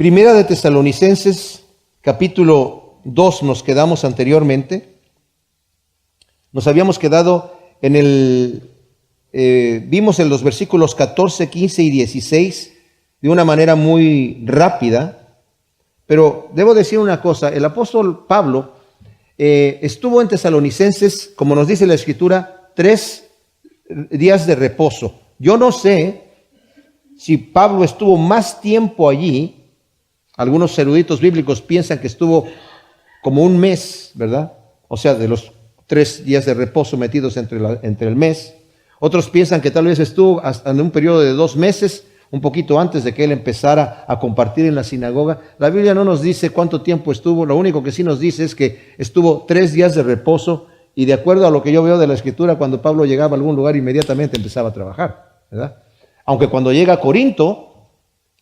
Primera de Tesalonicenses, capítulo 2, nos quedamos anteriormente. Nos habíamos quedado vimos en los versículos 14, 15 y 16 de una manera muy rápida, pero debo decir una cosa, el apóstol Pablo estuvo en Tesalonicenses, como nos dice la Escritura, 3 días de reposo. Yo no sé si Pablo estuvo más tiempo allí. Algunos eruditos bíblicos piensan que estuvo como un mes, ¿verdad? O sea, de los 3 días de reposo metidos entre el mes. Otros piensan que tal vez estuvo hasta en un periodo de 2 meses, un poquito antes de que él empezara a compartir en la sinagoga. La Biblia no nos dice cuánto tiempo estuvo, lo único que sí nos dice es que estuvo 3 días de reposo, y de acuerdo a lo que yo veo de la Escritura, cuando Pablo llegaba a algún lugar inmediatamente empezaba a trabajar, ¿verdad? Aunque cuando llega a Corinto,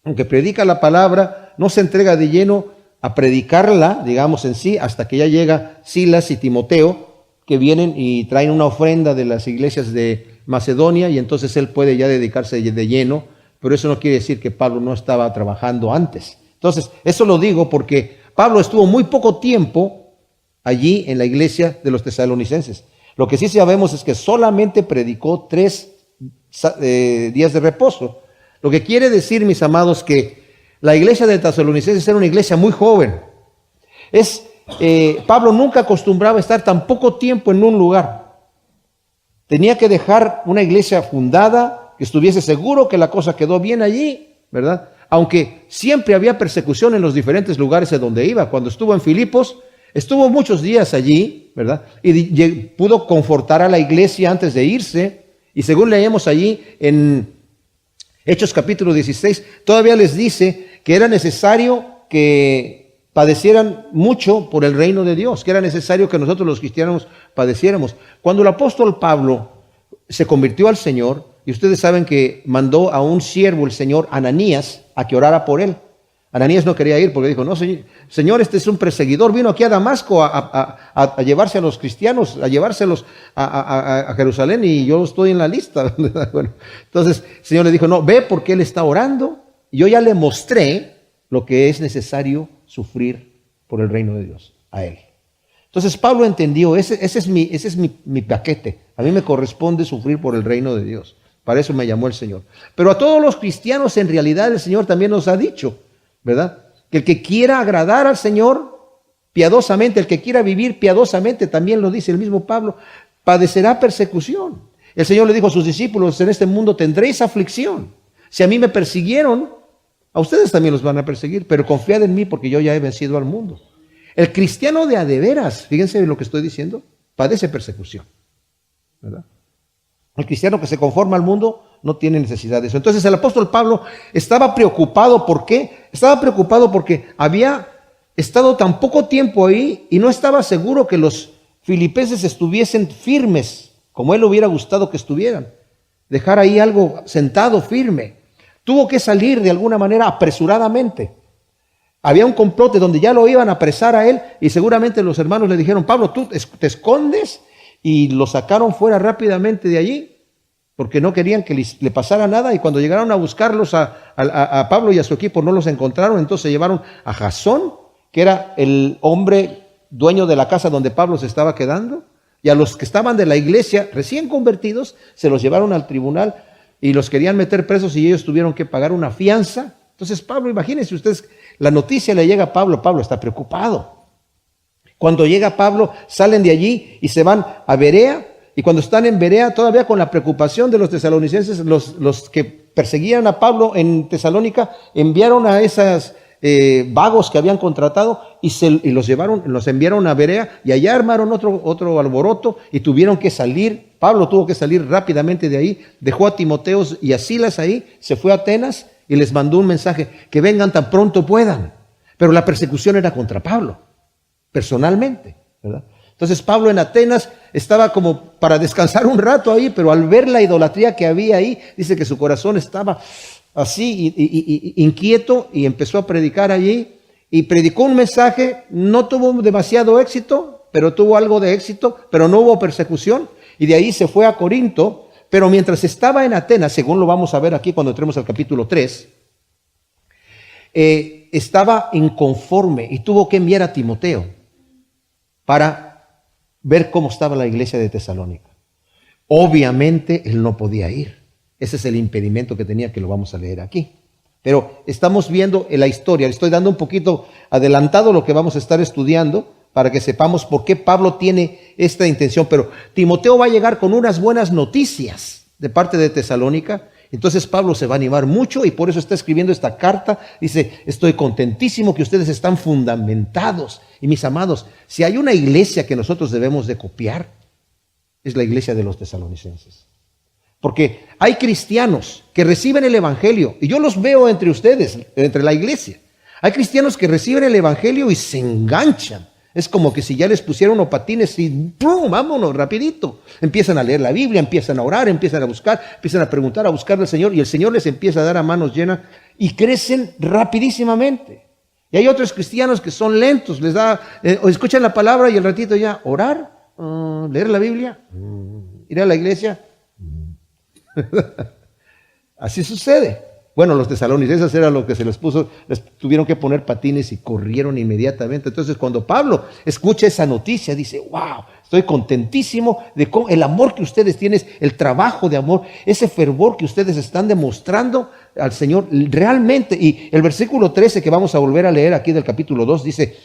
aunque predica la palabra, no se entrega de lleno a predicarla, digamos en sí, hasta que ya llega Silas y Timoteo, que vienen y traen una ofrenda de las iglesias de Macedonia, y entonces él puede ya dedicarse de lleno, pero eso no quiere decir que Pablo no estaba trabajando antes. Entonces, eso lo digo porque Pablo estuvo muy poco tiempo allí en la iglesia de los tesalonicenses. Lo que sí sabemos es que solamente predicó 3 días de reposo. Lo que quiere decir, mis amados, que la iglesia de Tesalonicenses era una iglesia muy joven. Pablo nunca acostumbraba a estar tan poco tiempo en un lugar. Tenía que dejar una iglesia fundada, que estuviese seguro que la cosa quedó bien allí, ¿verdad? Aunque siempre había persecución en los diferentes lugares a donde iba. Cuando estuvo en Filipos, estuvo muchos días allí, ¿verdad? Y pudo confortar a la iglesia antes de irse. Y según leemos allí en Hechos capítulo 16, todavía les dice que era necesario que padecieran mucho por el reino de Dios, que era necesario que nosotros los cristianos padeciéramos. Cuando el apóstol Pablo se convirtió al Señor, y ustedes saben que mandó a un siervo, el señor Ananías, a que orara por él. Ananías no quería ir porque dijo, no, señor, este es un perseguidor, vino aquí a Damasco a llevarse a los cristianos, a llevárselos a Jerusalén, y yo estoy en la lista. Bueno, entonces el Señor le dijo, no, ve porque él está orando, y yo ya le mostré lo que es necesario sufrir por el reino de Dios a él. Entonces Pablo entendió, ese es mi paquete, a mí me corresponde sufrir por el reino de Dios. Para eso me llamó el Señor. Pero a todos los cristianos en realidad el Señor también nos ha dicho, ¿verdad? Que el que quiera agradar al Señor piadosamente, el que quiera vivir piadosamente, también lo dice el mismo Pablo, padecerá persecución. El Señor le dijo a sus discípulos, en este mundo tendréis aflicción. Si a mí me persiguieron, a ustedes también los van a perseguir, pero confiad en mí porque yo ya he vencido al mundo. El cristiano de a de veras, fíjense lo que estoy diciendo, padece persecución, ¿verdad? El cristiano que se conforma al mundo no tiene necesidad de eso. Entonces el apóstol Pablo estaba preocupado. ¿Por qué? Estaba preocupado porque había estado tan poco tiempo ahí y no estaba seguro que los filipenses estuviesen firmes, como él hubiera gustado que estuvieran. Dejar ahí algo sentado firme. Tuvo que salir de alguna manera apresuradamente. Había un complot donde ya lo iban a apresar a él, y seguramente los hermanos le dijeron, Pablo, tú te escondes, y lo sacaron fuera rápidamente de allí, porque no querían que le pasara nada. Y cuando llegaron a buscarlos a Pablo y a su equipo, no los encontraron. Entonces se llevaron a Jasón, que era el hombre dueño de la casa donde Pablo se estaba quedando, y a los que estaban de la iglesia recién convertidos se los llevaron al tribunal y los querían meter presos, y ellos tuvieron que pagar una fianza. Entonces Pablo, imagínense ustedes, la noticia le llega a Pablo, Pablo está preocupado. Cuando llega Pablo, salen de allí y se van a Berea, y cuando están en Berea, todavía con la preocupación de los tesalonicenses, los que perseguían a Pablo en Tesalónica, enviaron a esos vagos que habían contratado y los enviaron a Berea, y allá armaron otro alboroto y tuvieron que salir. Pablo tuvo que salir rápidamente de ahí, dejó a Timoteo y a Silas ahí, se fue a Atenas y les mandó un mensaje, que vengan tan pronto puedan. Pero la persecución era contra Pablo, personalmente, ¿verdad? Entonces Pablo en Atenas estaba como para descansar un rato ahí, pero al ver la idolatría que había ahí, dice que su corazón estaba así inquieto, y empezó a predicar allí, y predicó un mensaje. No tuvo demasiado éxito, pero tuvo algo de éxito, pero no hubo persecución, y de ahí se fue a Corinto. Pero mientras estaba en Atenas, según lo vamos a ver aquí cuando entremos al capítulo 3, estaba inconforme y tuvo que enviar a Timoteo para ver cómo estaba la iglesia de Tesalónica. Obviamente él no podía ir. Ese es el impedimento que tenía, que lo vamos a leer aquí. Pero estamos viendo en la historia, le estoy dando un poquito adelantado lo que vamos a estar estudiando para que sepamos por qué Pablo tiene esta intención. Pero Timoteo va a llegar con unas buenas noticias de parte de Tesalónica. Entonces Pablo se va a animar mucho y por eso está escribiendo esta carta. Dice, estoy contentísimo que ustedes están fundamentados. Y mis amados, si hay una iglesia que nosotros debemos de copiar, es la iglesia de los tesalonicenses. Porque hay cristianos que reciben el evangelio, y yo los veo entre ustedes, entre la iglesia. Hay cristianos que reciben el evangelio y se enganchan. Es como que si ya les pusieron unos patines y ¡pum! Vámonos, rapidito. Empiezan a leer la Biblia, empiezan a orar, empiezan a buscar, empiezan a preguntar, a buscar al Señor, y el Señor les empieza a dar a manos llenas y crecen rapidísimamente. Y hay otros cristianos que son lentos, les da, escuchan la palabra y el ratito ya, orar, leer la Biblia, ir a la iglesia. Así sucede. Bueno, los tesalonicenses era lo que se les puso, les tuvieron que poner patines y corrieron inmediatamente. Entonces, cuando Pablo escucha esa noticia, dice, wow, estoy contentísimo de cómo el amor que ustedes tienen, el trabajo de amor, ese fervor que ustedes están demostrando al Señor realmente. Y el versículo 13 que vamos a volver a leer aquí del capítulo 2 dice,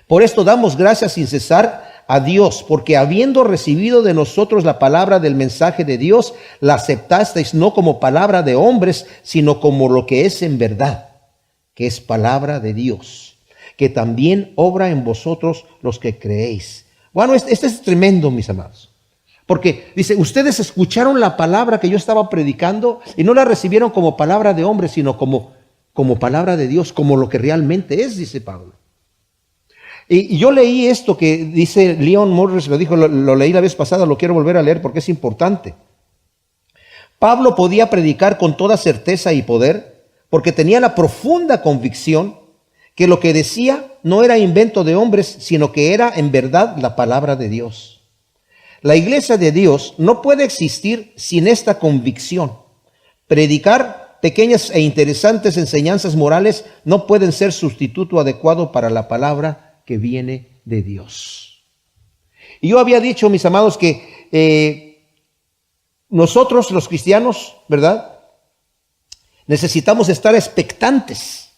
por esto damos gracias sin cesar a Dios, porque habiendo recibido de nosotros la palabra del mensaje de Dios, la aceptasteis no como palabra de hombres, sino como lo que es en verdad, que es palabra de Dios, que también obra en vosotros los que creéis. Bueno, este es tremendo, mis amados, porque dice, ustedes escucharon la palabra que yo estaba predicando y no la recibieron como palabra de hombres, sino como palabra de Dios, como lo que realmente es, dice Pablo. Y yo leí esto que dice Leon Morris, lo dijo, lo leí la vez pasada, lo quiero volver a leer porque es importante. Pablo podía predicar con toda certeza y poder porque tenía la profunda convicción que lo que decía no era invento de hombres, sino que era en verdad la palabra de Dios. La iglesia de Dios no puede existir sin esta convicción. Predicar pequeñas e interesantes enseñanzas morales no pueden ser sustituto adecuado para la palabra que viene de Dios. Y yo había dicho, mis amados, que nosotros los cristianos, ¿verdad?, necesitamos estar expectantes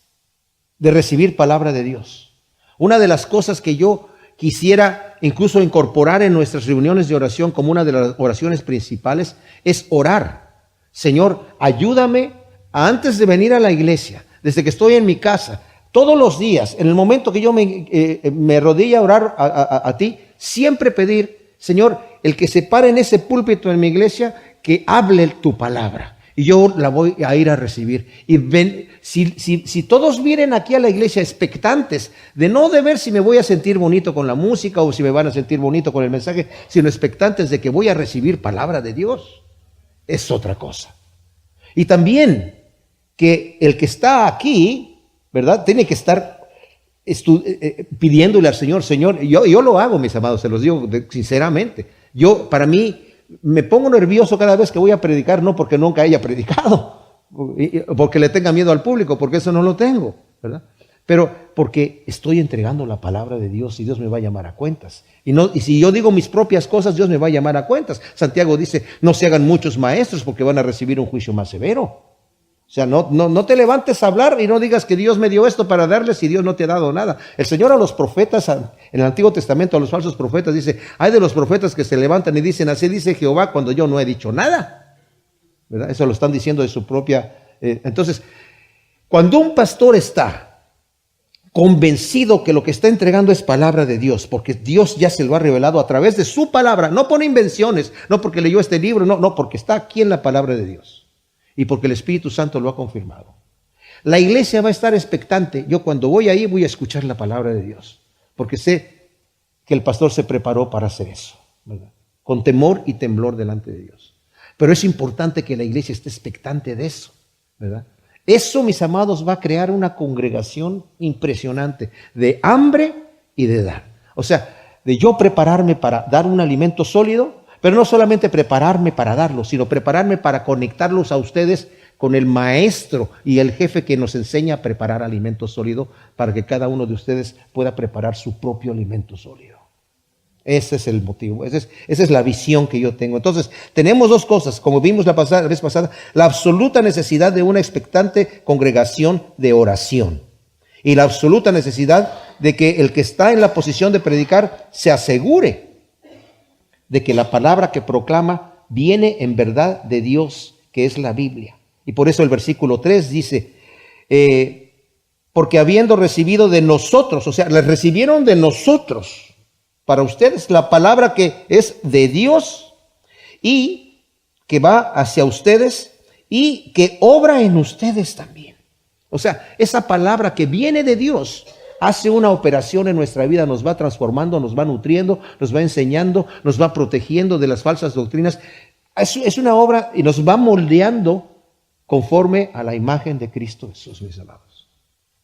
de recibir palabra de Dios. Una de las cosas que yo quisiera incluso incorporar en nuestras reuniones de oración como una de las oraciones principales es orar. Señor, ayúdame antes de venir a la iglesia, desde que estoy en mi casa, todos los días, en el momento que yo me arrodille a orar a ti, siempre pedir, Señor, el que se pare en ese púlpito en mi iglesia, que hable tu palabra. Y yo la voy a ir a recibir. Y ven, si todos vienen aquí a la iglesia expectantes de no de ver si me voy a sentir bonito con la música o si me van a sentir bonito con el mensaje, sino expectantes de que voy a recibir palabra de Dios, es otra cosa. Y también que el que está aquí, ¿verdad?, tiene que estar pidiéndole al Señor, Señor, yo lo hago, mis amados, se los digo sinceramente. Para mí, me pongo nervioso cada vez que voy a predicar, no porque nunca haya predicado, porque le tenga miedo al público, porque eso no lo tengo, ¿verdad? Pero porque estoy entregando la palabra de Dios y Dios me va a llamar a cuentas. Y si yo digo mis propias cosas, Dios me va a llamar a cuentas. Santiago dice, no se hagan muchos maestros porque van a recibir un juicio más severo. O sea, no te levantes a hablar y no digas que Dios me dio esto para darles si Dios no te ha dado nada. El Señor a los profetas, en el Antiguo Testamento, a los falsos profetas, dice, hay de los profetas que se levantan y dicen, así dice Jehová, cuando yo no he dicho nada. ¿Verdad? Eso lo están diciendo de su propia... Entonces, cuando un pastor está convencido que lo que está entregando es palabra de Dios, porque Dios ya se lo ha revelado a través de su palabra, no por invenciones, no porque leyó este libro, no, porque está aquí en la palabra de Dios. Y porque el Espíritu Santo lo ha confirmado. La iglesia va a estar expectante. Yo cuando voy ahí voy a escuchar la palabra de Dios. Porque sé que el pastor se preparó para hacer eso, ¿verdad?, con temor y temblor delante de Dios. Pero es importante que la iglesia esté expectante de eso, ¿verdad? Eso, mis amados, va a crear una congregación impresionante de hambre y de dar. O sea, de yo prepararme para dar un alimento sólido, pero no solamente prepararme para darlo, sino prepararme para conectarlos a ustedes con el maestro y el jefe que nos enseña a preparar alimento sólido para que cada uno de ustedes pueda preparar su propio alimento sólido. Ese es el motivo, esa es la visión que yo tengo. Entonces, tenemos dos cosas, como vimos la vez pasada, la absoluta necesidad de una expectante congregación de oración y la absoluta necesidad de que el que está en la posición de predicar se asegure de que la palabra que proclama viene en verdad de Dios, que es la Biblia. Y por eso el versículo 3 dice, porque habiendo recibido de nosotros, o sea, les recibieron de nosotros, para ustedes la palabra que es de Dios y que va hacia ustedes y que obra en ustedes también. O sea, esa palabra que viene de Dios hace una operación en nuestra vida, nos va transformando, nos va nutriendo, nos va enseñando, nos va protegiendo de las falsas doctrinas. Es una obra y nos va moldeando conforme a la imagen de Cristo Jesús, mis amados,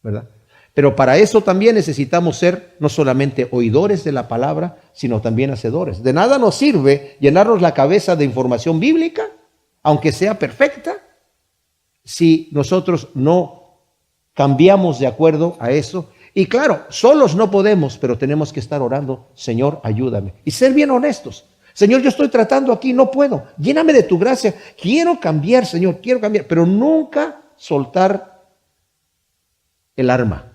¿verdad? Pero para eso también necesitamos ser no solamente oidores de la palabra, sino también hacedores. De nada nos sirve llenarnos la cabeza de información bíblica, aunque sea perfecta, si nosotros no cambiamos de acuerdo a eso. Y claro, solos no podemos, pero tenemos que estar orando, Señor, ayúdame. Y ser bien honestos. Señor, yo estoy tratando aquí, no puedo. Lléname de tu gracia. Quiero cambiar, Señor, quiero cambiar. Pero nunca soltar el arma,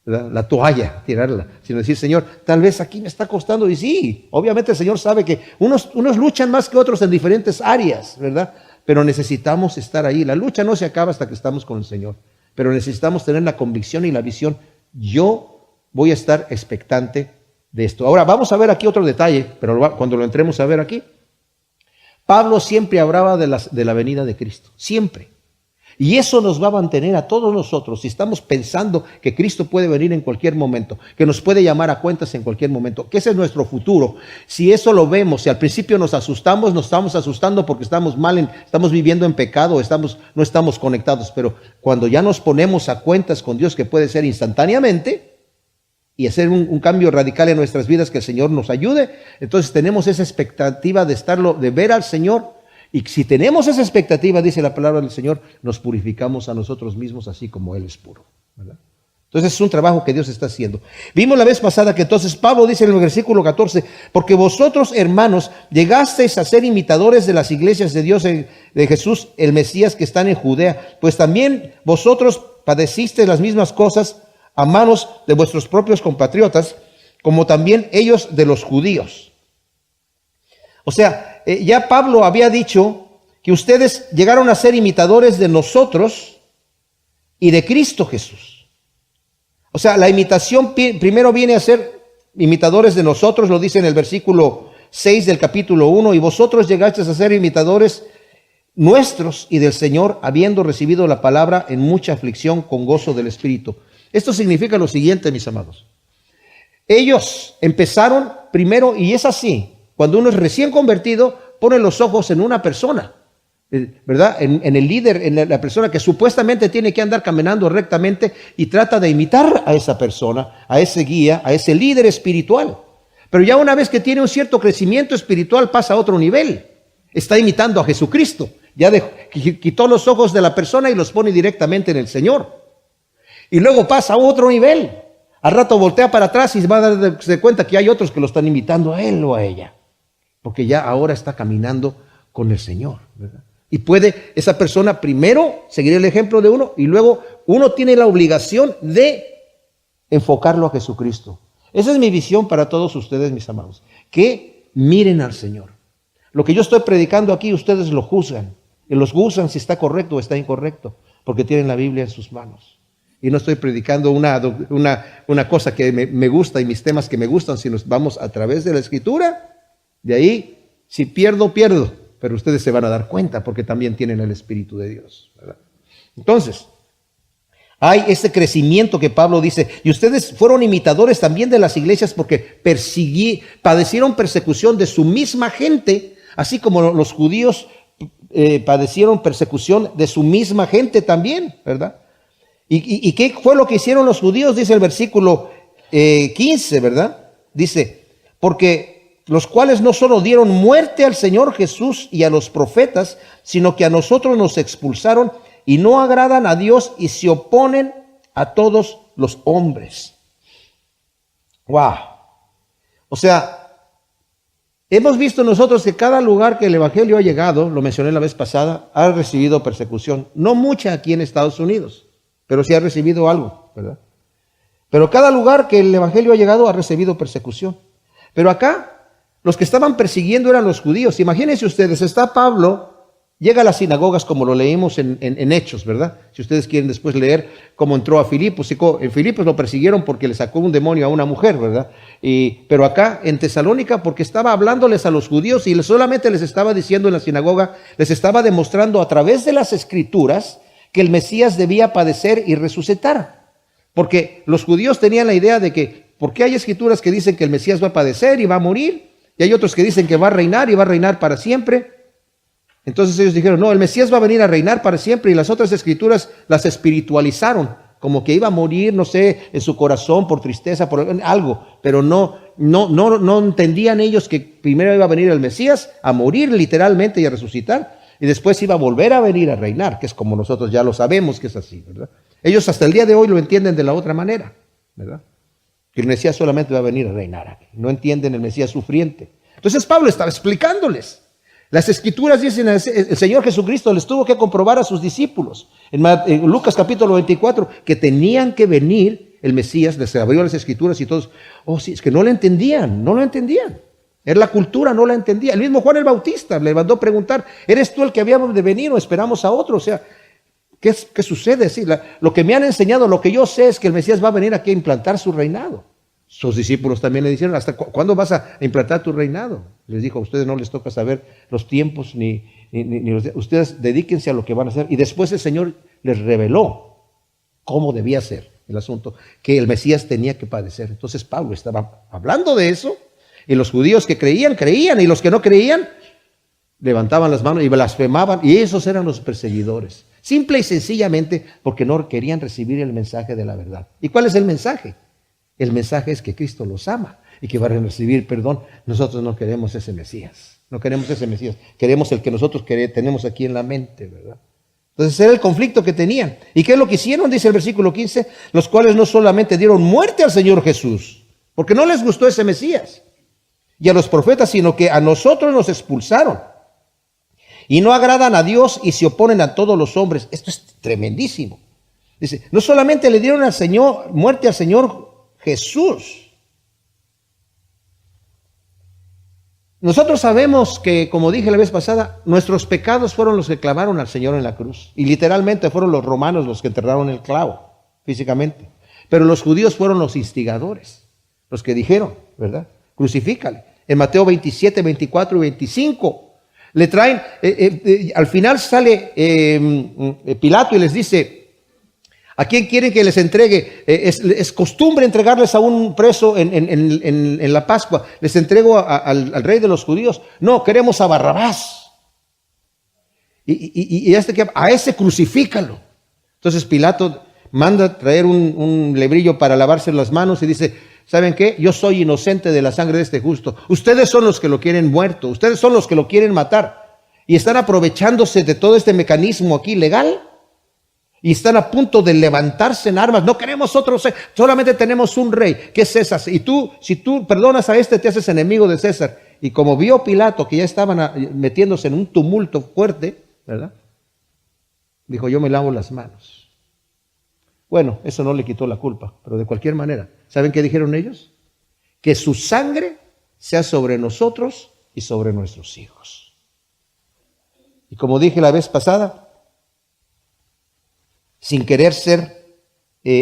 ¿verdad? La toalla, tirarla, sino decir, Señor, tal vez aquí me está costando. Y sí, obviamente el Señor sabe que unos luchan más que otros en diferentes áreas, ¿verdad? Pero necesitamos estar ahí. La lucha no se acaba hasta que estamos con el Señor, pero necesitamos tener la convicción y la visión. Yo voy a estar expectante de esto. Ahora vamos a ver aquí otro detalle, pero cuando lo entremos a ver aquí, Pablo siempre hablaba de la venida de Cristo, siempre. Y eso nos va a mantener a todos nosotros, si estamos pensando que Cristo puede venir en cualquier momento, que nos puede llamar a cuentas en cualquier momento, que ese es nuestro futuro. Si eso lo vemos, si al principio nos asustamos, nos estamos asustando porque estamos estamos viviendo en pecado, no estamos conectados. Pero cuando ya nos ponemos a cuentas con Dios, que puede ser instantáneamente, y hacer un cambio radical en nuestras vidas, que el Señor nos ayude, entonces tenemos esa expectativa de ver al Señor. Y si tenemos esa expectativa, dice la palabra del Señor, nos purificamos a nosotros mismos así como Él es puro, ¿verdad? Entonces es un trabajo que Dios está haciendo. Vimos la vez pasada que entonces Pablo dice en el versículo 14, porque vosotros, hermanos, llegasteis a ser imitadores de las iglesias de Dios, de Jesús, el Mesías, que están en Judea, pues también vosotros padecisteis las mismas cosas a manos de vuestros propios compatriotas, como también ellos de los judíos. O sea, ya Pablo había dicho que ustedes llegaron a ser imitadores de nosotros y de Cristo Jesús. O sea, la imitación primero viene a ser imitadores de nosotros, lo dice en el versículo 6 del capítulo 1, y vosotros llegasteis a ser imitadores nuestros y del Señor, habiendo recibido la palabra en mucha aflicción con gozo del Espíritu. Esto significa lo siguiente, mis amados. Ellos empezaron primero, y es así, cuando uno es recién convertido, pone los ojos en una persona, ¿verdad? En el líder, en la persona que supuestamente tiene que andar caminando rectamente, y trata de imitar a esa persona, a ese guía, a ese líder espiritual. Pero ya una vez que tiene un cierto crecimiento espiritual, pasa a otro nivel. Está imitando a Jesucristo. Ya quitó los ojos de la persona y los pone directamente en el Señor. Y luego pasa a otro nivel. Al rato voltea para atrás y va a darse cuenta que hay otros que lo están imitando a él o a ella. Porque ya ahora está caminando con el Señor, ¿verdad? Y puede esa persona primero seguir el ejemplo de uno, y luego uno tiene la obligación de enfocarlo a Jesucristo. Esa es mi visión para todos ustedes, mis amados. Que miren al Señor. Lo que yo estoy predicando aquí, ustedes lo juzgan. Y los juzgan si está correcto o está incorrecto, porque tienen la Biblia en sus manos. Y no estoy predicando una cosa que me gusta y mis temas que me gustan, sino vamos a través de la Escritura. De ahí, si pierdo, pero ustedes se van a dar cuenta porque también tienen el Espíritu de Dios, ¿verdad? Entonces, hay este crecimiento que Pablo dice, y ustedes fueron imitadores también de las iglesias porque padecieron persecución de su misma gente, así como los judíos padecieron persecución de su misma gente también, ¿verdad? ¿Y qué fue lo que hicieron los judíos? Dice el versículo 15, ¿verdad? Dice, porque los cuales no solo dieron muerte al Señor Jesús y a los profetas, sino que a nosotros nos expulsaron y no agradan a Dios y se oponen a todos los hombres. ¡Wow! O sea, hemos visto nosotros que cada lugar que el Evangelio ha llegado, lo mencioné la vez pasada, ha recibido persecución. No mucha aquí en Estados Unidos, pero sí ha recibido algo, ¿verdad? Pero cada lugar que el Evangelio ha llegado ha recibido persecución. Pero acá, los que estaban persiguiendo eran los judíos. Imagínense ustedes, está Pablo, llega a las sinagogas como lo leímos en Hechos, ¿verdad? Si ustedes quieren después leer cómo entró a Filipos. En Filipos lo persiguieron porque le sacó un demonio a una mujer, ¿verdad? Pero acá en Tesalónica porque estaba hablándoles a los judíos y solamente les estaba diciendo en la sinagoga, les estaba demostrando a través de las Escrituras que el Mesías debía padecer y resucitar. Porque los judíos tenían la idea de que, ¿por qué hay escrituras que dicen que el Mesías va a padecer y va a morir? Y hay otros que dicen que va a reinar y va a reinar para siempre. Entonces ellos dijeron, no, el Mesías va a venir a reinar para siempre, y las otras escrituras las espiritualizaron, como que iba a morir, no sé, en su corazón por tristeza, por algo, pero no entendían ellos que primero iba a venir el Mesías a morir literalmente y a resucitar, y después iba a volver a venir a reinar, que es como nosotros ya lo sabemos que es así, ¿verdad? Ellos hasta el día de hoy lo entienden de la otra manera, ¿verdad? Que el Mesías solamente va a venir a reinar aquí. No entienden el Mesías sufriente. Entonces Pablo estaba explicándoles. Las Escrituras dicen, el Señor Jesucristo les tuvo que comprobar a sus discípulos. En Lucas capítulo 24, que tenían que venir el Mesías, les abrió las Escrituras y todos, oh sí, es que no lo entendían. Era la cultura, no la entendía. El mismo Juan el Bautista le mandó preguntar, ¿eres tú el que habíamos de venir o esperamos a otro? O sea, ¿qué sucede? Sí, lo que me han enseñado, lo que yo sé es que el Mesías va a venir aquí a implantar su reinado. Sus discípulos también le dijeron, ¿hasta cuándo vas a implantar tu reinado? Les dijo, a ustedes no les toca saber los tiempos, ni ustedes dedíquense a lo que van a hacer. Y después el Señor les reveló cómo debía ser el asunto, que el Mesías tenía que padecer. Entonces Pablo estaba hablando de eso, y los judíos que creían, y los que no creían, levantaban las manos y blasfemaban, y esos eran los perseguidores. Simple y sencillamente porque no querían recibir el mensaje de la verdad. ¿Y cuál es el mensaje? El mensaje es que Cristo los ama y que van a recibir perdón. Nosotros no queremos ese Mesías. No queremos ese Mesías. Queremos el que nosotros tenemos aquí en la mente, ¿verdad? Entonces era el conflicto que tenían. ¿Y qué es lo que hicieron? Dice el versículo 15, los cuales no solamente dieron muerte al Señor Jesús, porque no les gustó ese Mesías, y a los profetas, sino que a nosotros nos expulsaron. Y no agradan a Dios y se oponen a todos los hombres. Esto es tremendísimo. Dice, no solamente le dieron muerte al Señor Jesús. Nosotros sabemos que, como dije la vez pasada, nuestros pecados fueron los que clavaron al Señor en la cruz. Y literalmente fueron los romanos los que enterraron el clavo, físicamente. Pero los judíos fueron los instigadores, los que dijeron, ¿verdad? Crucifícale. En Mateo 27, 24 y 25. Le traen, al final sale Pilato y les dice, ¿a quién quieren que les entregue? Es costumbre entregarles a un preso en la Pascua. Les entrego al rey de los judíos. No, queremos a Barrabás. Y a ese crucifícalo. Entonces Pilato manda traer un lebrillo para lavarse las manos y dice, ¿saben qué? Yo soy inocente de la sangre de este justo. Ustedes son los que lo quieren muerto. Ustedes son los que lo quieren matar. Y están aprovechándose de todo este mecanismo aquí legal. Y están a punto de levantarse en armas. No queremos otro, solamente tenemos un rey, que es César. Y tú, si tú perdonas a este, te haces enemigo de César. Y como vio Pilato que ya estaban metiéndose en un tumulto fuerte, ¿verdad? Dijo, yo me lavo las manos. Bueno, eso no le quitó la culpa, pero de cualquier manera, ¿saben qué dijeron ellos? Que su sangre sea sobre nosotros y sobre nuestros hijos. Y como dije la vez pasada, sin querer ser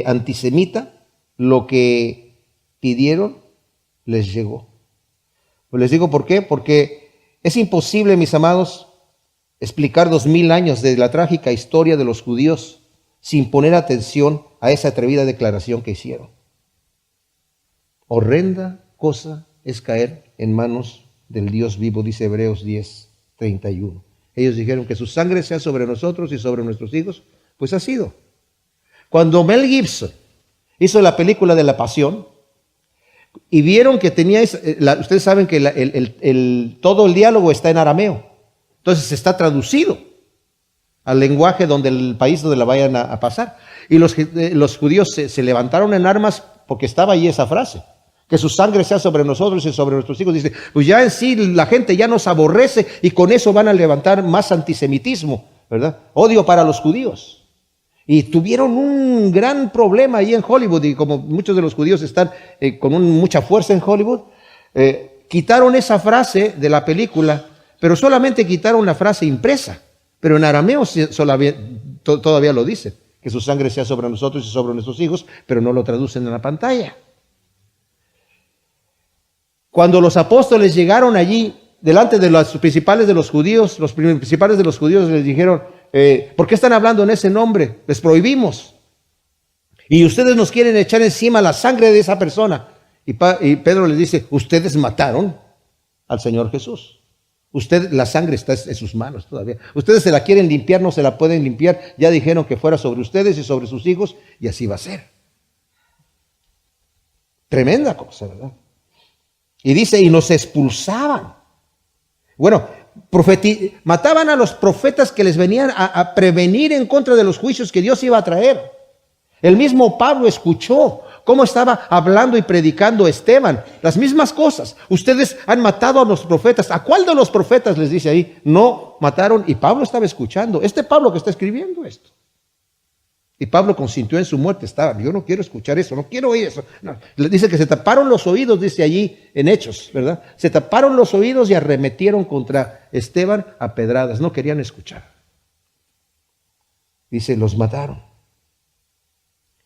antisemita, lo que pidieron les llegó. Pues les digo por qué, porque es imposible, mis amados, explicar 2000 años de la trágica historia de los judíos sin poner atención a esa atrevida declaración que hicieron. Horrenda cosa es caer en manos del Dios vivo, dice Hebreos 10:31. Ellos dijeron que su sangre sea sobre nosotros y sobre nuestros hijos. Pues ha sido. Cuando Mel Gibson hizo la película de La Pasión y vieron que tenía, ustedes saben que todo el diálogo está en arameo, entonces está traducido al lenguaje donde el país donde la vayan a pasar. Y los judíos se levantaron en armas porque estaba ahí esa frase. Que su sangre sea sobre nosotros y sobre nuestros hijos. Dice, pues ya en sí la gente ya nos aborrece y con eso van a levantar más antisemitismo, ¿verdad? Odio para los judíos. Y tuvieron un gran problema ahí en Hollywood, y como muchos de los judíos están con mucha fuerza en Hollywood, quitaron esa frase de la película, pero solamente quitaron la frase impresa. Pero en arameo todavía lo dice, que su sangre sea sobre nosotros y sobre nuestros hijos, pero no lo traducen en la pantalla. Cuando los apóstoles llegaron allí, delante de los principales de los judíos les dijeron, ¿por qué están hablando en ese nombre? Les prohibimos. Y ustedes nos quieren echar encima la sangre de esa persona. Y Pedro les dice, ustedes mataron al Señor Jesús. La sangre está en sus manos todavía. Ustedes se la quieren limpiar, no se la pueden limpiar. Ya dijeron que fuera sobre ustedes y sobre sus hijos, y así va a ser. Tremenda cosa, ¿verdad? Y dice, y nos expulsaban. Bueno, mataban a los profetas que les venían a prevenir en contra de los juicios que Dios iba a traer. El mismo Pablo escuchó cómo estaba hablando y predicando Esteban. Las mismas cosas. Ustedes han matado a los profetas. ¿A cuál de los profetas les dice ahí? No mataron. Y Pablo estaba escuchando. Pablo que está escribiendo esto. Y Pablo consintió en su muerte. Yo no quiero escuchar eso, no quiero oír eso. No. Le dice que se taparon los oídos, dice allí en Hechos, ¿verdad? Se taparon los oídos y arremetieron contra Esteban a pedradas. No querían escuchar. Dice, los mataron.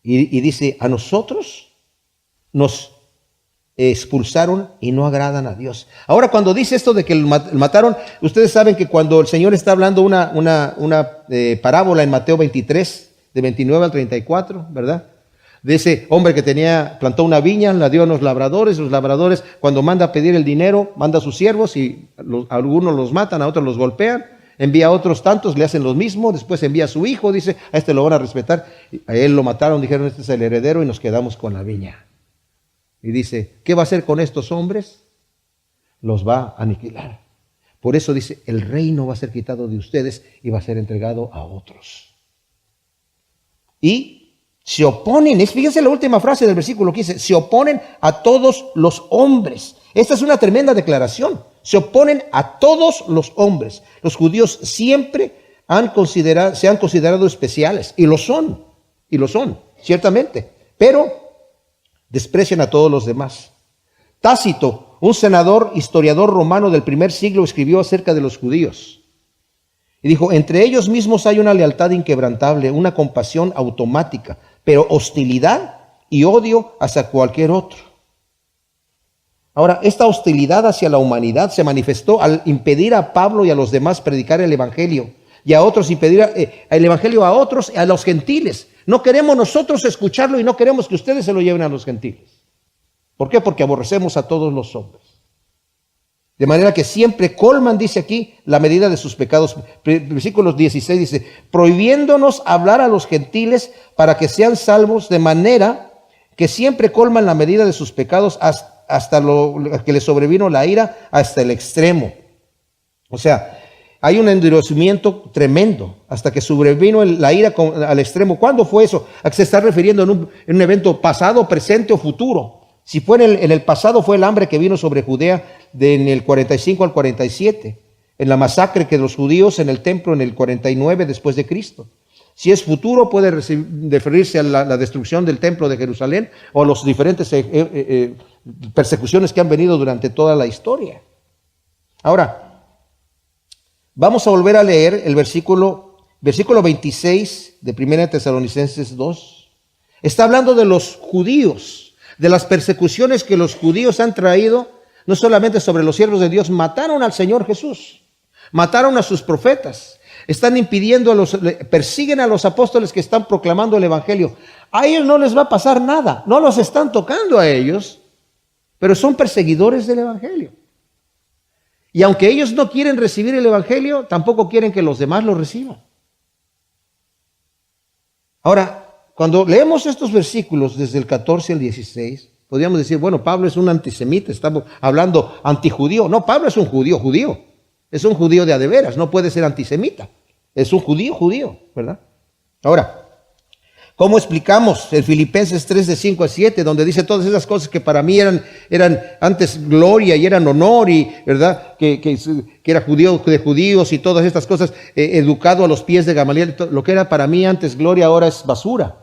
Y dice, a nosotros nos expulsaron y no agradan a Dios. Ahora, cuando dice esto de que mataron, ustedes saben que cuando el Señor está hablando una parábola en Mateo 23, de 29 al 34, ¿verdad? De ese hombre que plantó una viña, la dio a los labradores cuando manda a pedir el dinero, manda a sus siervos y algunos los matan, a otros los golpean, envía a otros tantos, le hacen lo mismo, después envía a su hijo, dice, a este lo van a respetar, a él lo mataron, dijeron, este es el heredero y nos quedamos con la viña. Y dice, ¿qué va a hacer con estos hombres? Los va a aniquilar. Por eso dice, el reino va a ser quitado de ustedes y va a ser entregado a otros. Y se oponen, fíjense la última frase del versículo 15, se oponen a todos los hombres. Esta es una tremenda declaración. Se oponen a todos los hombres. Los judíos siempre se han considerado especiales, y lo son, ciertamente, pero desprecian a todos los demás. Tácito, un historiador romano del primer siglo, escribió acerca de los judíos. Y dijo, entre ellos mismos hay una lealtad inquebrantable, una compasión automática, pero hostilidad y odio hacia cualquier otro. Ahora, esta hostilidad hacia la humanidad se manifestó al impedir a Pablo y a los demás predicar el Evangelio, y a otros impedir el Evangelio a otros, a los gentiles. No queremos nosotros escucharlo y no queremos que ustedes se lo lleven a los gentiles. ¿Por qué? Porque aborrecemos a todos los hombres. De manera que siempre colman, dice aquí, la medida de sus pecados. Versículo 16 dice, prohibiéndonos hablar a los gentiles para que sean salvos, de manera que siempre colman la medida de sus pecados hasta lo que les sobrevino la ira, hasta el extremo. O sea, hay un endurecimiento tremendo, hasta que sobrevino la ira al extremo. ¿Cuándo fue eso? ¿A qué se está refiriendo? ¿En un evento pasado, presente o futuro? Si fue en el pasado, fue el hambre que vino sobre Judea en el 45 al 47, en la masacre que los judíos en el templo en el 49 después de Cristo. Si es futuro, puede referirse a la destrucción del templo de Jerusalén o a las diferentes persecuciones que han venido durante toda la historia. Ahora, vamos a volver a leer el versículo 26 de 1 Tesalonicenses 2. Está hablando de los judíos, de las persecuciones que los judíos han traído, no solamente sobre los siervos de Dios. Mataron al Señor Jesús, mataron a sus profetas, están persiguen a los apóstoles que están proclamando el Evangelio. A ellos no les va a pasar nada, no los están tocando a ellos, pero son perseguidores del Evangelio. Y aunque ellos no quieren recibir el Evangelio, tampoco quieren que los demás lo reciban. Ahora, cuando leemos estos versículos desde el 14 al 16, podríamos decir, bueno, Pablo es un antisemita, estamos hablando antijudío. No, Pablo es un judío. Es un judío de a de veras, no puede ser antisemita. Es un judío, ¿verdad? Ahora, ¿cómo explicamos el Filipenses 3 de 5 a 7, donde dice todas esas cosas que para mí eran antes gloria y eran honor, y verdad, que era judío de judíos y todas estas cosas, educado a los pies de Gamaliel, lo que era para mí antes gloria ahora es basura?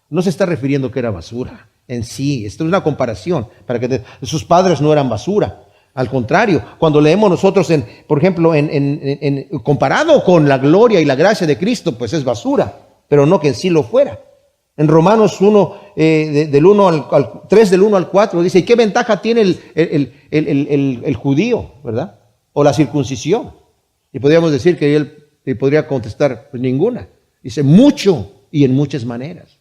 No se está refiriendo que era basura en sí, esto es una comparación, para que sus padres no eran basura. Al contrario, cuando leemos nosotros, por ejemplo, comparado con la gloria y la gracia de Cristo, pues es basura, pero no que en sí lo fuera. En Romanos 1, del 3 del 1 al 4, dice, ¿y qué ventaja tiene el judío, verdad? O la circuncisión. Y podríamos decir que él podría contestar, pues ninguna. Dice, mucho y en muchas maneras.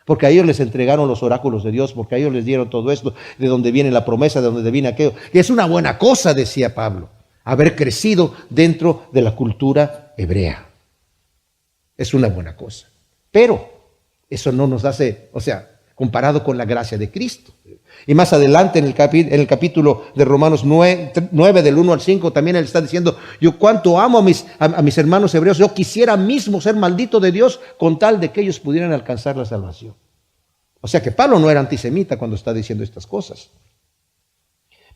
Porque a ellos les entregaron los oráculos de Dios, porque a ellos les dieron todo esto, de donde viene la promesa, de donde viene aquello. Y es una buena cosa, decía Pablo, haber crecido dentro de la cultura hebrea. Es una buena cosa. Pero eso no nos hace, comparado con la gracia de Cristo. Y más adelante en el capítulo de Romanos 9 del 1 al 5, también él está diciendo, yo cuánto amo a mis hermanos hebreos, yo quisiera mismo ser maldito de Dios con tal de que ellos pudieran alcanzar la salvación. O sea que Pablo no era antisemita cuando está diciendo estas cosas.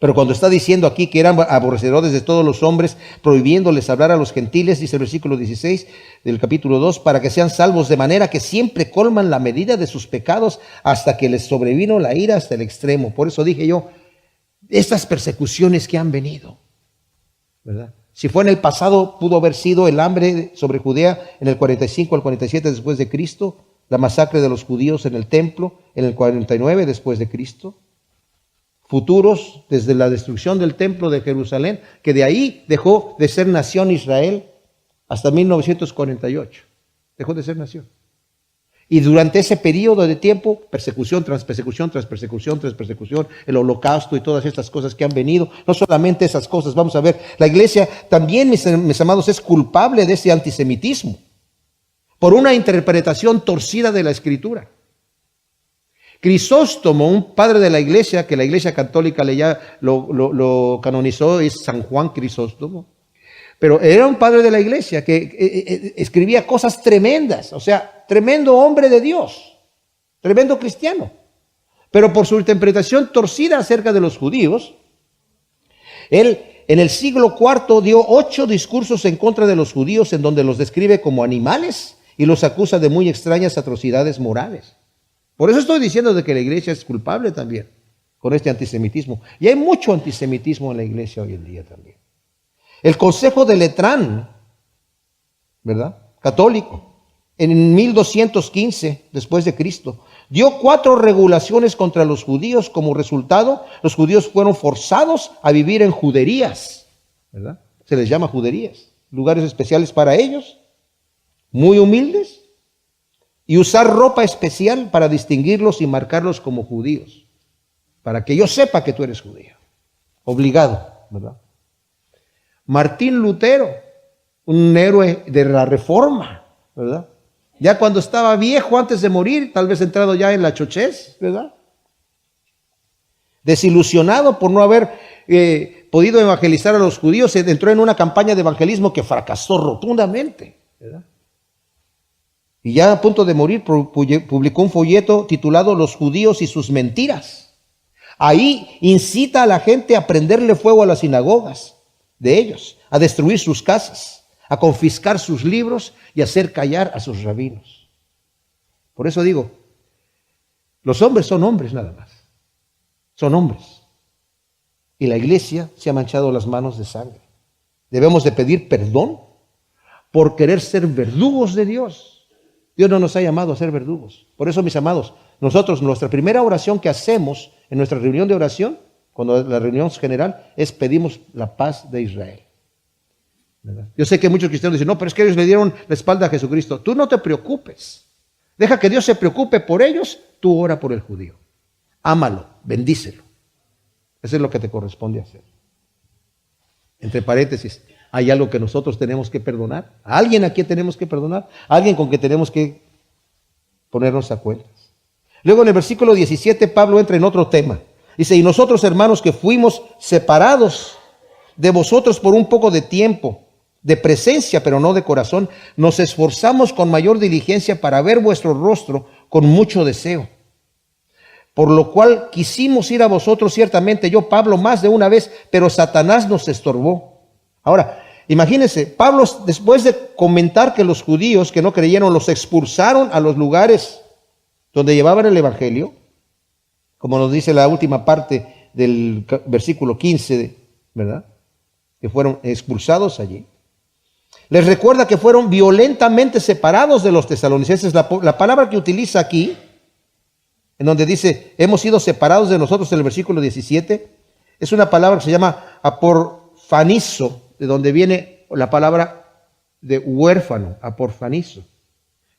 Pero cuando está diciendo aquí que eran aborrecedores de todos los hombres, prohibiéndoles hablar a los gentiles, dice el versículo 16 del capítulo 2, para que sean salvos de manera que siempre colman la medida de sus pecados hasta que les sobrevino la ira hasta el extremo. Por eso dije yo, estas persecuciones que han venido, ¿verdad? Si fue en el pasado, pudo haber sido el hambre sobre Judea en el 45 al 47 después de Cristo, la masacre de los judíos en el templo en el 49 después de Cristo. Futuros desde la destrucción del templo de Jerusalén, que de ahí dejó de ser nación Israel hasta 1948. Dejó de ser nación. Y durante ese periodo de tiempo, persecución tras persecución, tras persecución, tras persecución, el holocausto y todas estas cosas que han venido. No solamente esas cosas, vamos a ver, la iglesia también, mis amados, es culpable de ese antisemitismo por una interpretación torcida de la Escritura. Crisóstomo, un padre de la iglesia, que la iglesia católica lo canonizó, es San Juan Crisóstomo, pero era un padre de la iglesia que escribía cosas tremendas, tremendo hombre de Dios, tremendo cristiano, pero por su interpretación torcida acerca de los judíos, él en el siglo IV dio 8 discursos en contra de los judíos en donde los describe como animales y los acusa de muy extrañas atrocidades morales. Por eso estoy diciendo de que la iglesia es culpable también con este antisemitismo. Y hay mucho antisemitismo en la iglesia hoy en día también. El Consejo de Letrán, ¿verdad? Católico, en 1215 después de Cristo, dio 4 regulaciones contra los judíos. Como resultado, los judíos fueron forzados a vivir en juderías, ¿verdad? Se les llama juderías, lugares especiales para ellos, muy humildes, y usar ropa especial para distinguirlos y marcarlos como judíos, para que yo sepa que tú eres judío. Obligado, ¿verdad? Martín Lutero, un héroe de la Reforma, ¿verdad? Ya cuando estaba viejo, antes de morir, tal vez entrado ya en la chochez, ¿verdad? Desilusionado por no haber podido evangelizar a los judíos, entró en una campaña de evangelismo que fracasó rotundamente, ¿verdad? Y ya a punto de morir publicó un folleto titulado Los judíos y sus mentiras. Ahí incita a la gente a prenderle fuego a las sinagogas de ellos, a destruir sus casas, a confiscar sus libros y a hacer callar a sus rabinos. Por eso digo, los hombres son hombres nada más. Son hombres. Y la iglesia se ha manchado las manos de sangre. Debemos de pedir perdón por querer ser verdugos de Dios. Dios no nos ha llamado a ser verdugos. Por eso, mis amados, nosotros, nuestra primera oración que hacemos en nuestra reunión de oración, cuando la reunión general, es pedimos la paz de Israel. ¿Verdad? Yo sé que muchos cristianos dicen, no, pero es que ellos le dieron la espalda a Jesucristo. Tú no te preocupes. Deja que Dios se preocupe por ellos, tú ora por el judío. Ámalo, bendícelo. Eso es lo que te corresponde hacer. Entre paréntesis, ¿hay algo que nosotros tenemos que perdonar? ¿A alguien a quien tenemos que perdonar? ¿A alguien con quien tenemos que ponernos a cuentas? Luego en el versículo 17 Pablo entra en otro tema. Dice, y nosotros hermanos que fuimos separados de vosotros por un poco de tiempo, de presencia, pero no de corazón, nos esforzamos con mayor diligencia para ver vuestro rostro con mucho deseo. Por lo cual quisimos ir a vosotros, ciertamente yo, Pablo, más de una vez, pero Satanás nos estorbó. Ahora, imagínense, Pablo, después de comentar que los judíos que no creyeron los expulsaron a los lugares donde llevaban el evangelio, como nos dice la última parte del versículo 15, ¿verdad? Que fueron expulsados allí. Les recuerda que fueron violentamente separados de los tesalonicenses. La palabra que utiliza aquí, en donde dice, hemos sido separados de nosotros, en el versículo 17, es una palabra que se llama aporfanizo, de donde viene la palabra de huérfano, aporfanizo,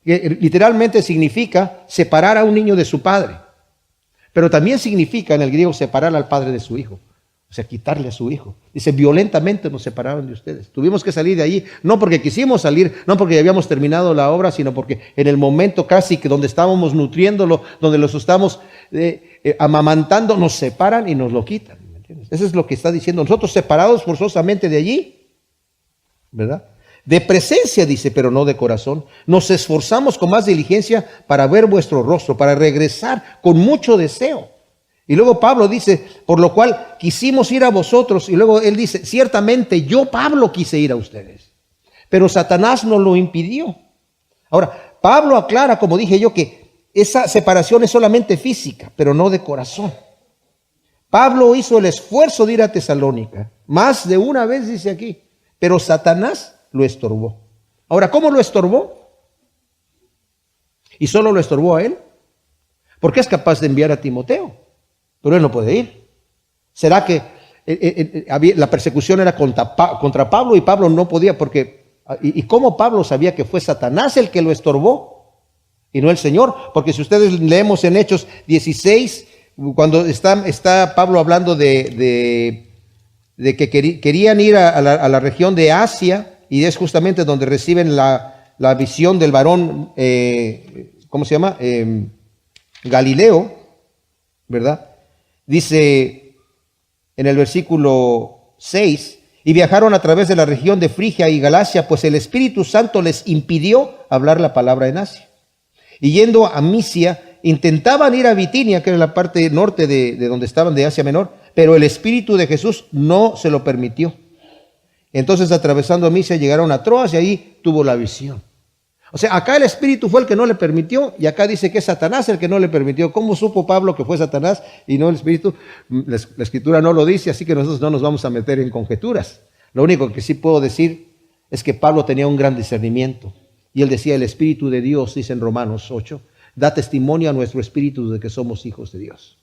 que literalmente significa separar a un niño de su padre, pero también significa en el griego separar al padre de su hijo, o sea, quitarle a su hijo. Dice, violentamente nos separaron de ustedes. Tuvimos que salir de allí, no porque quisimos salir, no porque ya habíamos terminado la obra, sino porque en el momento casi que donde estábamos nutriéndolo, donde los estamos amamantando, nos separan y nos lo quitan. ¿Me entiendes? Eso es lo que está diciendo. Nosotros separados forzosamente de allí, ¿verdad? De presencia, dice, pero no de corazón. Nos esforzamos con más diligencia para ver vuestro rostro, para regresar con mucho deseo. Y luego Pablo dice, por lo cual quisimos ir a vosotros. Y luego él dice, ciertamente yo, Pablo, quise ir a ustedes, pero Satanás nos lo impidió. Ahora, Pablo aclara, como dije yo, que esa separación es solamente física, pero no de corazón. Pablo hizo el esfuerzo de ir a Tesalónica, más de una vez dice aquí, pero Satanás lo estorbó. Ahora, ¿cómo lo estorbó? ¿Y solo lo estorbó a él? Porque es capaz de enviar a Timoteo, pero él no puede ir. ¿Será que la persecución era contra Pablo y Pablo no podía? ¿Y cómo Pablo sabía que fue Satanás el que lo estorbó y no el Señor? Porque si ustedes leemos en Hechos 16, cuando está Pablo hablando de que querían ir a la región de Asia, y es justamente donde reciben la visión del varón, ¿cómo se llama? Galileo, ¿verdad? Dice en el versículo 6, y viajaron a través de la región de Frigia y Galacia, pues el Espíritu Santo les impidió hablar la palabra en Asia. Y yendo a Misia, intentaban ir a Bitinia, que era la parte norte de donde estaban, de Asia Menor, pero el Espíritu de Jesús no se lo permitió. Entonces, atravesando Misia, llegaron a Troas y ahí tuvo la visión. O sea, acá el Espíritu fue el que no le permitió, y acá dice que es Satanás el que no le permitió. ¿Cómo supo Pablo que fue Satanás y no el Espíritu? La Escritura no lo dice, así que nosotros no nos vamos a meter en conjeturas. Lo único que sí puedo decir es que Pablo tenía un gran discernimiento. Y él decía, el Espíritu de Dios, dice en Romanos 8, da testimonio a nuestro espíritu de que somos hijos de Dios.